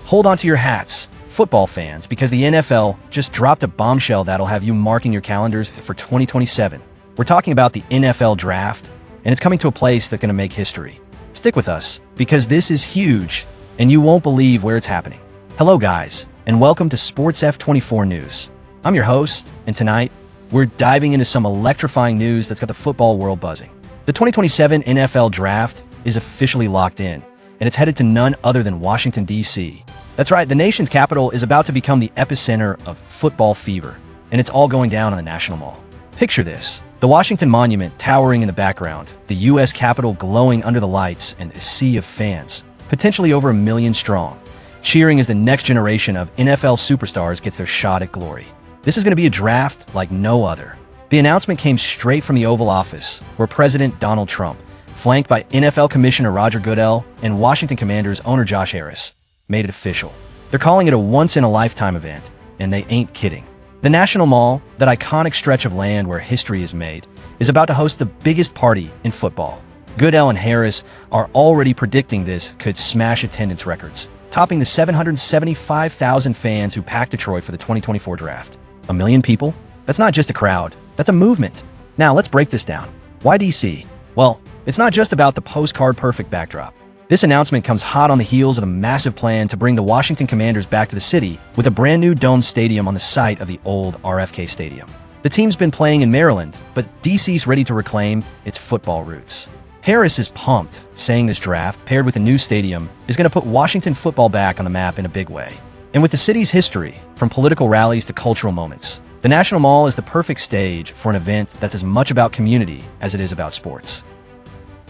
Hold on to your hats, football fans, because the NFL just dropped a bombshell that'll have you marking your calendars for 2027. We're talking about the NFL Draft, and it's coming to a place that's going to make history. Stick with us, because this is huge, and you won't believe where it's happening. Hello, guys, and welcome to SportsF24 News. I'm your host, and tonight, we're diving into some electrifying news that's got the football world buzzing. The 2027 NFL Draft is officially locked in, and it's headed to none other than Washington, D.C. That's right, the nation's capital is about to become the epicenter of football fever, and it's all going down on the National Mall. Picture this: the Washington Monument towering in the background, the U.S. Capitol glowing under the lights, and a sea of fans, potentially over 1 million strong, cheering as the next generation of NFL superstars gets their shot at glory. This is going to be a draft like no other. The announcement came straight from the Oval Office, where President Donald Trump, flanked by NFL Commissioner Roger Goodell and Washington Commanders owner Josh Harris, made it official. They're calling it a once-in-a-lifetime event, and they ain't kidding. The National Mall, that iconic stretch of land where history is made, is about to host the biggest party in football. Goodell and Harris are already predicting this could smash attendance records, topping the 775,000 fans who packed Detroit for the 2024 draft. 1 million people? That's not just a crowd, that's a movement. Now let's break this down. Why DC? Well, it's not just about the postcard-perfect backdrop. This announcement comes hot on the heels of a massive plan to bring the Washington Commanders back to the city with a brand new domed stadium on the site of the old RFK Stadium. The team's been playing in Maryland, but DC's ready to reclaim its football roots. Harris is pumped, saying this draft, paired with a new stadium, is going to put Washington football back on the map in a big way. And with the city's history, from political rallies to cultural moments, the National Mall is the perfect stage for an event that's as much about community as it is about sports.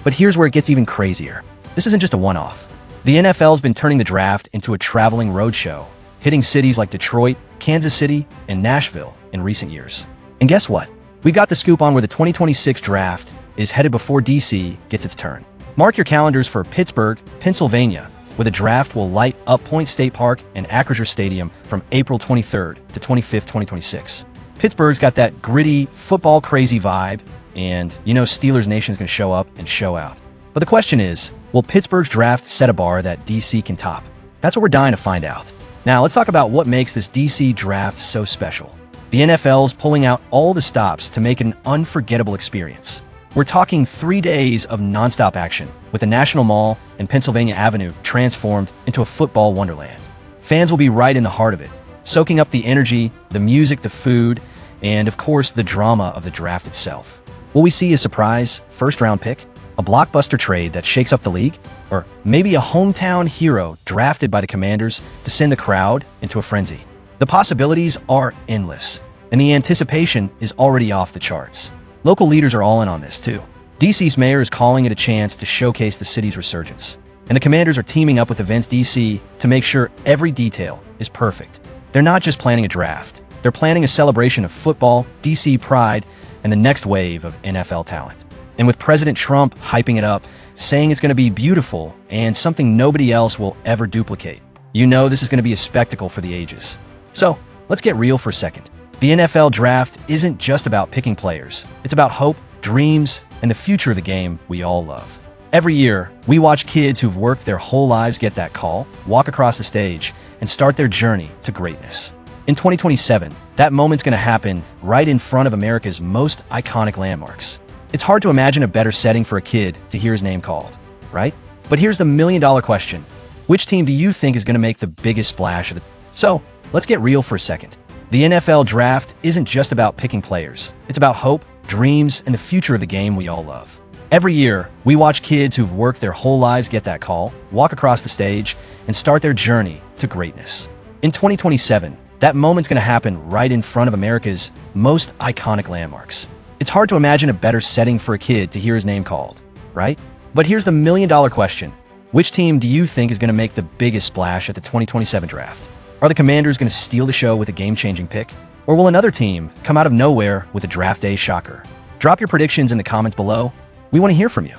But here's where it gets even crazier. This isn't just a one-off. The NFL's been turning the draft into a traveling roadshow, hitting cities like Detroit, Kansas City, and Nashville in recent years. And guess what? We've got the scoop on where the 2026 draft is headed before DC gets its turn. Mark your calendars for Pittsburgh, Pennsylvania, where the draft will light up Point State Park and Acrisure Stadium from April 23rd to 25th, 2026. Pittsburgh's got that gritty, football-crazy vibe, and you know Steelers Nation's going to show up and show out. But the question is, will Pittsburgh's draft set a bar that DC can top? That's what we're dying to find out. Now, let's talk about what makes this DC draft so special. The NFL's pulling out all the stops to make it an unforgettable experience. We're talking 3 days of nonstop action, with the National Mall and Pennsylvania Avenue transformed into a football wonderland. Fans will be right in the heart of it, soaking up the energy, the music, the food, and of course, the drama of the draft itself. Will we see a surprise first-round pick? A blockbuster trade that shakes up the league? Or maybe a hometown hero drafted by the Commanders to send the crowd into a frenzy? The possibilities are endless, and the anticipation is already off the charts. Local leaders are all in on this, too. DC's mayor is calling it a chance to showcase the city's resurgence, and the Commanders are teaming up with Events DC to make sure every detail is perfect. They're not just planning a draft, they're planning a celebration of football, DC pride, and the next wave of NFL talent. And with President Trump hyping it up, saying it's going to be beautiful and something nobody else will ever duplicate, you know this is going to be a spectacle for the ages. So, let's get real for a second. The NFL Draft isn't just about picking players. It's about hope, dreams, and the future of the game we all love. Every year, we watch kids who've worked their whole lives get that call, walk across the stage, and start their journey to greatness. In 2027, that moment's going to happen right in front of America's most iconic landmarks. It's hard to imagine a better setting for a kid to hear his name called, right? But here's the million-dollar question. Which team do you think is going to make the biggest splash? So, let's get real for a second. The NFL Draft isn't just about picking players. It's about hope, dreams, and the future of the game we all love. Every year, we watch kids who've worked their whole lives get that call, walk across the stage, and start their journey to greatness. In 2027, that moment's going to happen right in front of America's most iconic landmarks. It's hard to imagine a better setting for a kid to hear his name called, right? But here's the million-dollar question. Which team do you think is going to make the biggest splash at the 2027 draft? Are the Commanders going to steal the show with a game-changing pick? Or will another team come out of nowhere with a draft day shocker? Drop your predictions in the comments below. We want to hear from you.